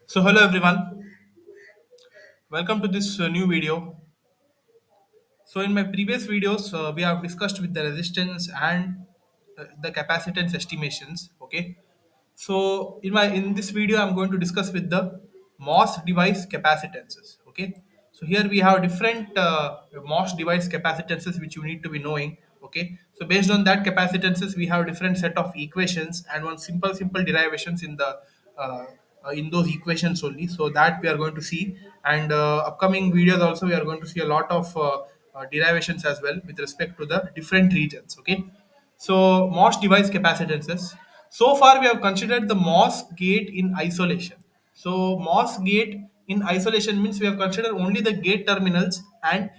So hello everyone, welcome to this new video. So in my previous videos, we have discussed with the resistance and the capacitance estimations. Okay, so in this video, I'm going to discuss with the MOS device capacitances. Okay, so here we have different MOS device capacitances which you need to be knowing. Okay, so based on that capacitances, we have different set of equations and one simple derivations uh, in those equations only. So that we are going to see, and upcoming videos also we are going to see a lot of derivations as well with respect to the different regions. Okay, so MOS device capacitances. So far, we have considered the MOS gate in isolation. So MOS gate in isolation means we have considered only the gate terminals, and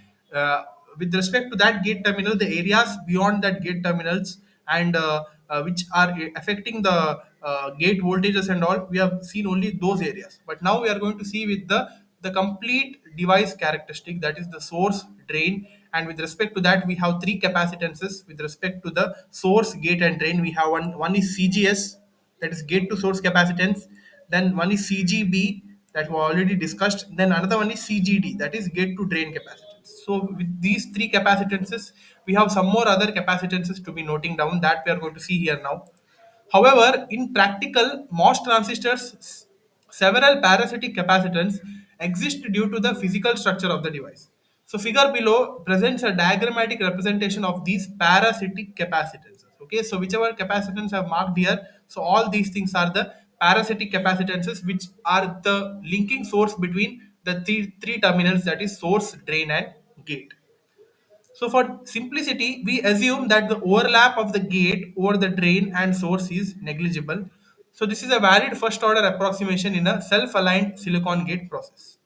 with respect to that gate terminal, the areas beyond that gate terminals and which are affecting the gate voltages and all, we have seen only those areas. But now we are going to see with the complete device characteristic, that is the source, drain, and with respect to that we have three capacitances. With respect to the source, gate, and drain, we have one is CGS, that is gate to source capacitance. Then one is CGB, that we already discussed. Then another one is CGD, that is gate to drain capacitance. So with these three capacitances, we have some more other capacitances to be noting down that we are going to see here now. However, in practical, MOS transistors, several parasitic capacitance exist due to the physical structure of the device. So, figure below presents a diagrammatic representation of these parasitic capacitances. Okay, so whichever capacitance I've marked here, so all these things are the parasitic capacitances, which are the linking source between the three terminals, that is source, drain, and gate. So for simplicity, we assume that the overlap of the gate over the drain and source is negligible. So this is a valid first order approximation in a self-aligned silicon gate process.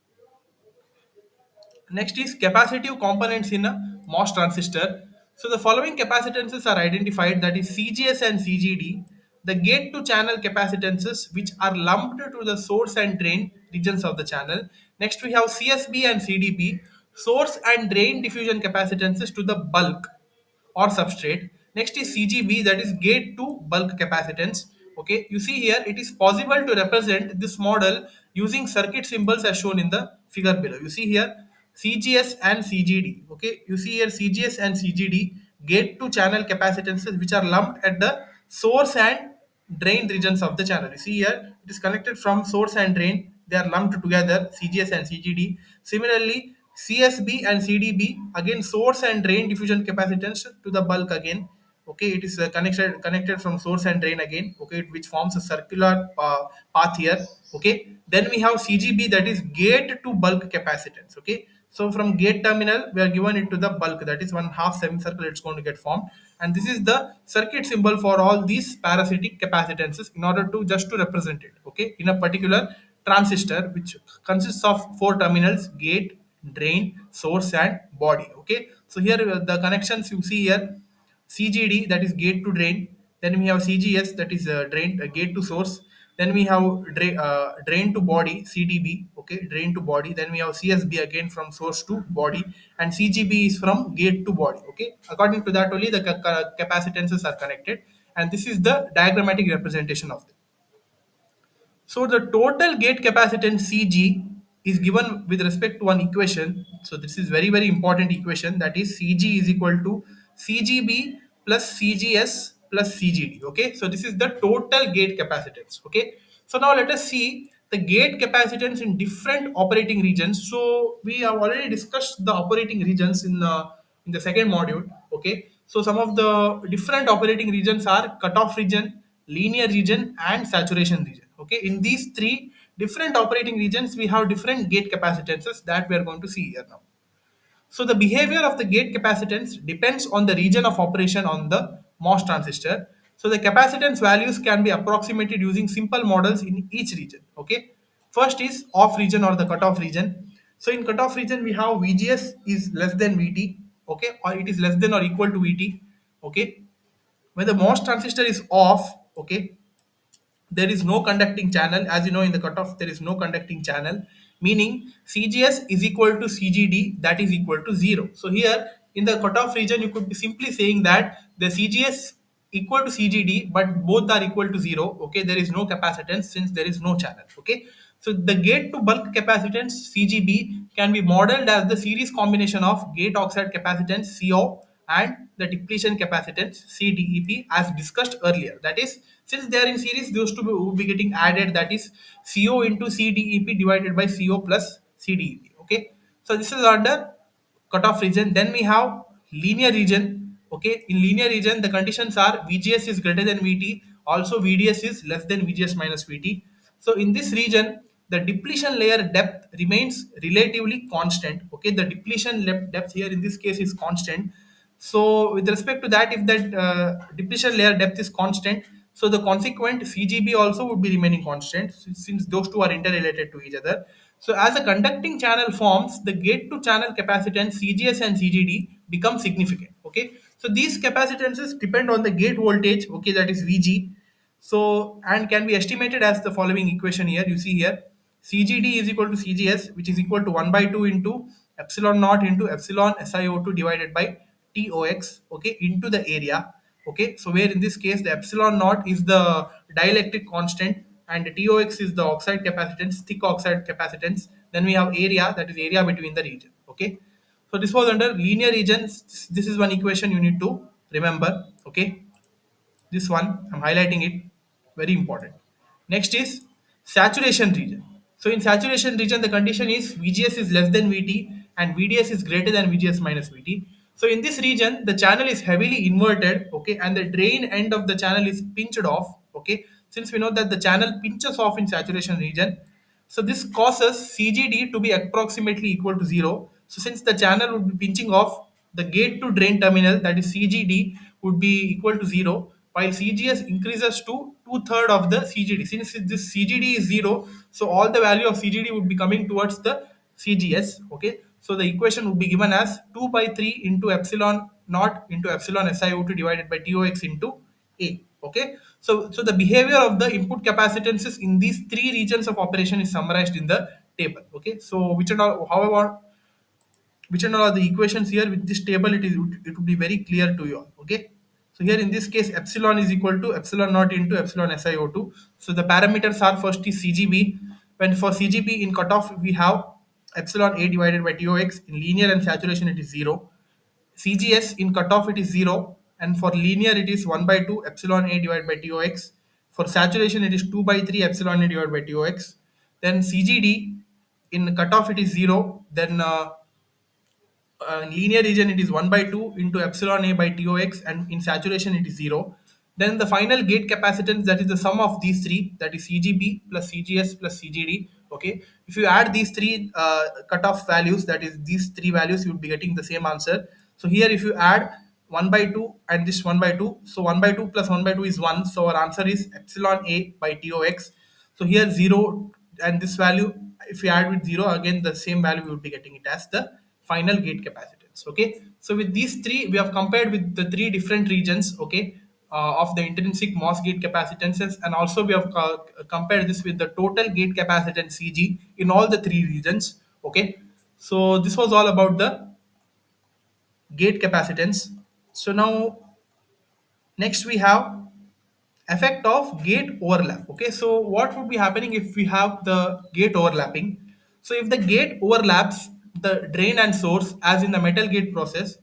Next is capacitive components in a MOS transistor. So the following capacitances are identified, that is CGS and CGD, the gate to channel capacitances which are lumped to the source and drain regions of the channel. Next we have CSB and CDB, source and drain diffusion capacitances to the bulk or substrate. Next is CGB, that is gate to bulk capacitance. Okay, you see here it is possible to represent this model using circuit symbols as shown in the figure below. You see here CGS and CGD. Okay, you see here CGS and CGD, gate to channel capacitances which are lumped at the source and drain regions of the channel. You see here it is connected from source and drain, they are lumped together, CGS and CGD. Similarly, CSB and CDB, again source and drain diffusion capacitance to the bulk again. Okay, it is connected from source and drain again. Okay, which forms a circular path here. Okay, then we have CGB, that is gate to bulk capacitance. Okay, so from gate terminal we are given it to the bulk, that is one half semicircle it's going to get formed, and this is the circuit symbol for all these parasitic capacitances in order to just to represent it. Okay, in a particular transistor which consists of four terminals: gate, drain, source, and body. Okay, so here the connections you see here: CGD, that is gate to drain. Then we have CGS, that is drain, gate to source. Then we have drain to body, CDB. Okay, drain to body. Then we have CSB, again from source to body, and CGB is from gate to body. Okay, according to that only the capacitances are connected, and this is the diagrammatic representation of them. So the total gate capacitance Cg is given with respect to one equation. So this is very important equation, that is Cg is equal to Cgb plus Cgs plus Cgd. Okay, so this is the total gate capacitance. Okay, so now let us see the gate capacitance in different operating regions. So we have already discussed the operating regions in the second module. Okay, so some of the different operating regions are cutoff region, linear region, and saturation region. Okay, in these three different operating regions we have different gate capacitances that we are going to see here now. So the behavior of the gate capacitance depends on the region of operation on the MOS transistor. So the capacitance values can be approximated using simple models in each region. Okay, first is off region or the cutoff region. So in cutoff region we have VGS is less than VT. Okay, or it is less than or equal to VT. Okay, when the MOS transistor is off, okay, there is no conducting channel. As you know, in the cutoff there is no conducting channel, meaning CGS is equal to CGD, that is equal to 0. So here in the cutoff region you could be simply saying that the CGS equal to CGD but both are equal to 0. Okay, there is no capacitance since there is no channel. Okay, So the gate to bulk capacitance CGB can be modeled as the series combination of gate oxide capacitance CO and the depletion capacitance CDEP as discussed earlier. That is, since they are in series, those two will be getting added. That is CO into CDEP divided by CO plus CDEP. Okay, so this is under cutoff region. Then we have linear region. Okay, in linear region, the conditions are VGS is greater than VT, also VDS is less than VGS minus VT. So in this region, the depletion layer depth remains relatively constant. Okay, the depletion depth here in this case is constant. So with respect to that, if that depletion layer depth is constant, so the consequent CGB also would be remaining constant since those two are interrelated to each other. So as a conducting channel forms, the gate to channel capacitance CGS and CGD become significant. Okay, so these capacitances depend on the gate voltage. Okay, that is VG. So and can be estimated as the following equation here. You see here, CGD is equal to CGS, which is equal to 1 by 2 into epsilon naught into epsilon SiO2 divided by TOX, okay, into the area. Okay, so where in this case the epsilon naught is the dielectric constant and the TOX is the oxide capacitance, thick oxide capacitance. Then we have area, that is area between the region. Okay, so this was under linear regions. This is one equation you need to remember. Okay, this one I'm highlighting it, very important. Next is saturation region. So in saturation region, the condition is VGS is less than VT and VDS is greater than VGS minus VT. So in this region, the channel is heavily inverted, okay, and the drain end of the channel is pinched off. Okay, since we know that the channel pinches off in saturation region, so this causes CGD to be approximately equal to zero. So since the channel would be pinching off, the gate to drain terminal, that is CGD, would be equal to zero, while CGS increases to two-third of the CGD. Since this CGD is zero, so all the value of CGD would be coming towards the CGS. Okay, so the equation would be given as 2 by 3 into epsilon naught into epsilon SiO2 divided by TOX into A. Okay, so the behavior of the input capacitances in these three regions of operation is summarized in the table. Okay, so which and all, however, which and all are the equations here with this table, it would be very clear to you all. Okay, so here in this case, epsilon is equal to epsilon naught into epsilon SiO2. So the parameters are, first is CGB. When for CGB in cutoff we have epsilon A divided by TOX. In linear and saturation it is 0. CGS in cutoff it is 0, and for linear it is 1 by 2 epsilon A divided by TOX. For saturation it is 2 by 3 epsilon A divided by TOX. Then CGD in cutoff it is 0. Then in linear region it is 1 by 2 into epsilon A by TOX, and in saturation it is 0. Then the final gate capacitance, that is the sum of these three, that is CGB plus CGS plus CGD. Okay, if you add these three cutoff values, that is these three values, you will be getting the same answer. So here if you add 1 by 2 and this 1 by 2, so 1 by 2 plus 1 by 2 is 1, so our answer is epsilon A by TOX. So here 0 and this value, if you add with 0, again the same value we would be getting it as the final gate capacitance. Okay, so with these three we have compared with the three different regions, okay, of the intrinsic MOS gate capacitances, and also we have compared this with the total gate capacitance CG in all the three regions. Okay, so this was all about the gate capacitance. So now next we have effect of gate overlap. Okay, so what would be happening if we have the gate overlapping? So if the gate overlaps the drain and source as in the metal gate process,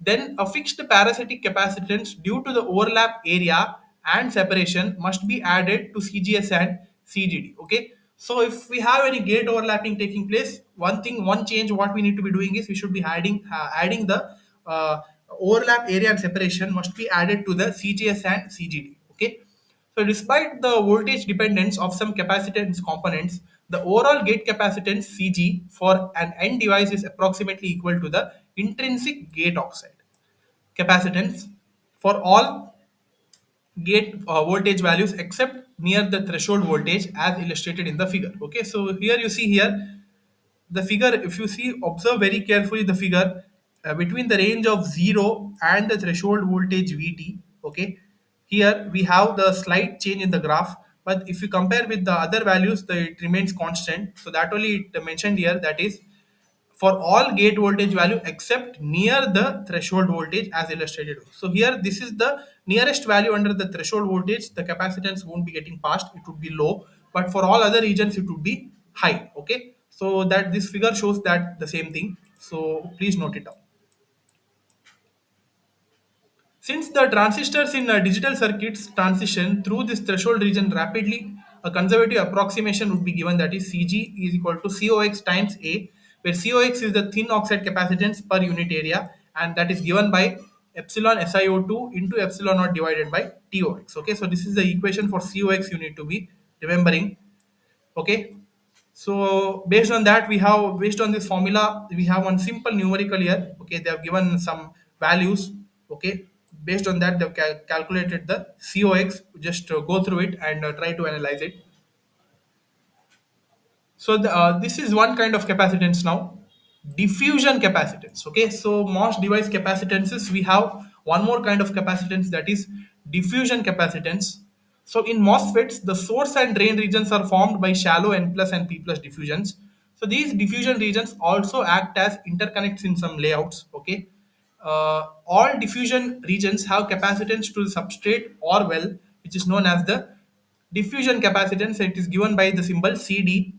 then a fixed parasitic capacitance due to the overlap area and separation must be added to CGS and CGD. Okay, so if we have any gate overlapping taking place, one change what we need to be doing is we should be adding the uh, overlap area and separation must be added to the CGS and CGD. Okay, so despite the voltage dependence of some capacitance components, the overall gate capacitance CG for an end device is approximately equal to the intrinsic gate oxide capacitance for all gate voltage values except near the threshold voltage as illustrated in the figure. Okay, so here you see here the figure, if you see, observe very carefully the figure, between the range of 0 and the threshold voltage VT. Okay, here we have the slight change in the graph, but if you compare with the other values, it remains constant. So that only it mentioned here, that is for all gate voltage value except near the threshold voltage as illustrated. So here this is the nearest value under the threshold voltage, the capacitance won't be getting passed, it would be low, but for all other regions it would be high. Okay, so that this figure shows that the same thing, so please note it down. Since the transistors in digital circuits transition through this threshold region rapidly, a conservative approximation would be given, that is Cg is equal to COX times A, where COX is the thin oxide capacitance per unit area, and that is given by epsilon SiO2 into epsilon naught divided by TOX. Okay, so this is the equation for COX you need to be remembering. Okay, so based on that, we have, based on this formula, we have one simple numerical here. Okay, they have given some values. Okay, based on that they've calculated the COX. Just go through it and try to analyze it. So this is one kind of capacitance now. Diffusion capacitance. Okay, so MOS device capacitances, we have one more kind of capacitance, that is diffusion capacitance. So in MOSFETs, the source and drain regions are formed by shallow N plus and P plus diffusions. So these diffusion regions also act as interconnects in some layouts. Okay, all diffusion regions have capacitance to the substrate or well, which is known as the diffusion capacitance. It is given by the symbol CD.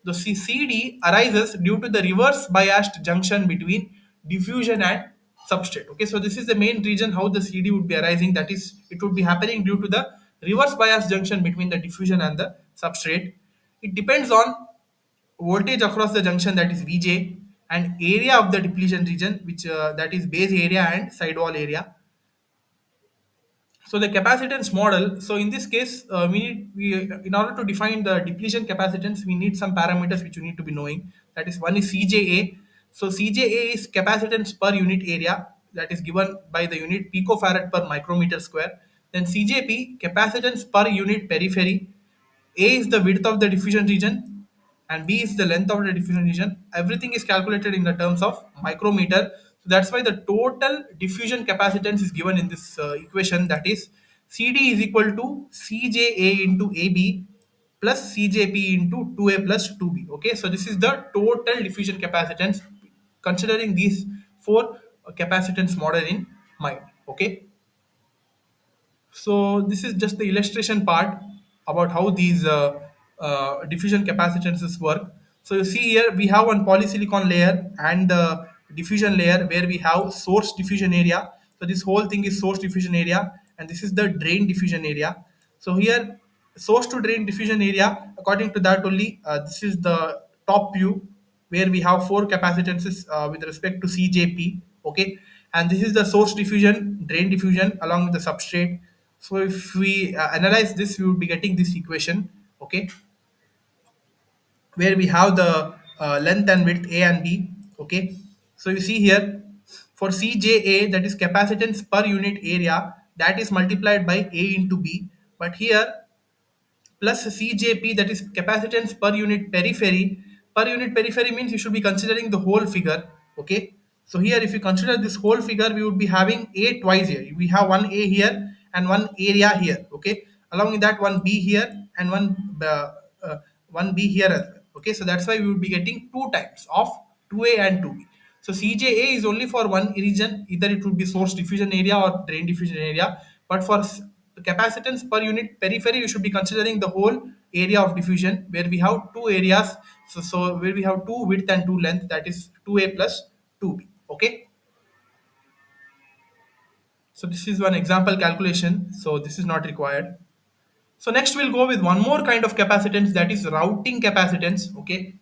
The CD arises due to the reverse biased junction between diffusion and substrate. Okay, so this is the main reason how the CD would be arising. That is, it would be happening due to the reverse bias junction between the diffusion and the substrate. It depends on voltage across the junction, that is Vj, and area of the depletion region, which that is base area and sidewall area. So the capacitance model. So in this case, in order to define the depletion capacitance, we need some parameters which you need to be knowing. That is, one is CJA. So CJA is capacitance per unit area, that is given by the unit picofarad per micrometer square. Then CJP, capacitance per unit periphery. A is the width of the diffusion region and B is the length of the diffusion region. Everything is calculated in the terms of micrometer. So that's why the total diffusion capacitance is given in this equation, that is CD is equal to CJA into AB plus CJP into 2A plus 2B. Okay, so this is the total diffusion capacitance considering these four capacitance model in mind. Okay, so this is just the illustration part about how these diffusion capacitances work. So you see here we have one polysilicon layer and the diffusion layer where we have source diffusion area. So this whole thing is source diffusion area and this is the drain diffusion area. So here source to drain diffusion area, according to that only, this is the top view where we have four capacitances with respect to CJP. Okay, and this is the source diffusion, drain diffusion along with the substrate. So if we analyze this, we would be getting this equation. Okay, where we have the length and width A and B. Okay, so you see here for CJA, that is capacitance per unit area, that is multiplied by A into B. But here plus CJP, that is capacitance per unit periphery. Per unit periphery means you should be considering the whole figure. Okay, so here if you consider this whole figure, we would be having A twice here. We have one A here and one area here. Okay, along with that one B here and one B here as well. Okay, so that's why we would be getting two times of 2A and 2B. So CJA is only for one region, either it would be source diffusion area or drain diffusion area. But for capacitance per unit periphery, you should be considering the whole area of diffusion where we have two areas. So where we have two width and two length, that is 2A plus 2B. Okay. So this is one example calculation. So this is not required. So next we'll go with one more kind of capacitance, that is routing capacitance. Okay.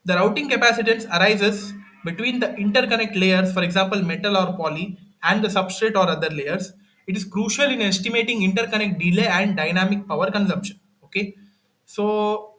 The routing capacitance arises between the interconnect layers, for example, metal or poly, and the substrate or other layers. It is crucial in estimating interconnect delay and dynamic power consumption. Okay, so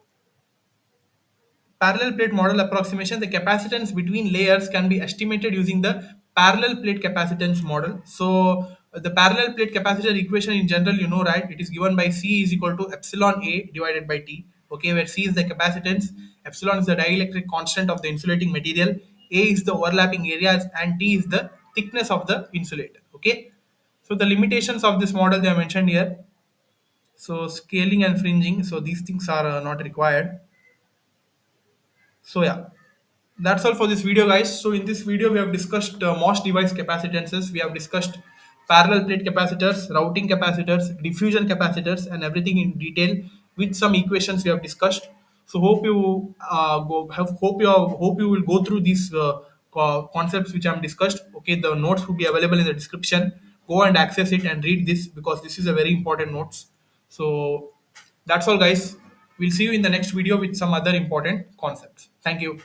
parallel plate model approximation, the capacitance between layers can be estimated using the parallel plate capacitance model. So the parallel plate capacitor equation in general, you know, right? It is given by C is equal to epsilon A divided by T. Okay, where C is the capacitance, epsilon is the dielectric constant of the insulating material, A is the overlapping areas, and T is the thickness of the insulator. Okay, so the limitations of this model they are mentioned here. So scaling and fringing, so these things are not required. So yeah, That's all for this video, guys. So in this video we have discussed MOS device capacitances, we have discussed parallel plate capacitors, routing capacitors, diffusion capacitors, and everything in detail with some equations we have discussed. So hope you hope you will go through these concepts which I have discussed. Okay, the notes will be available in the description. Go and access it and read this because this is a very important notes. So that's all, guys. We'll see you in the next video with some other important concepts. Thank you.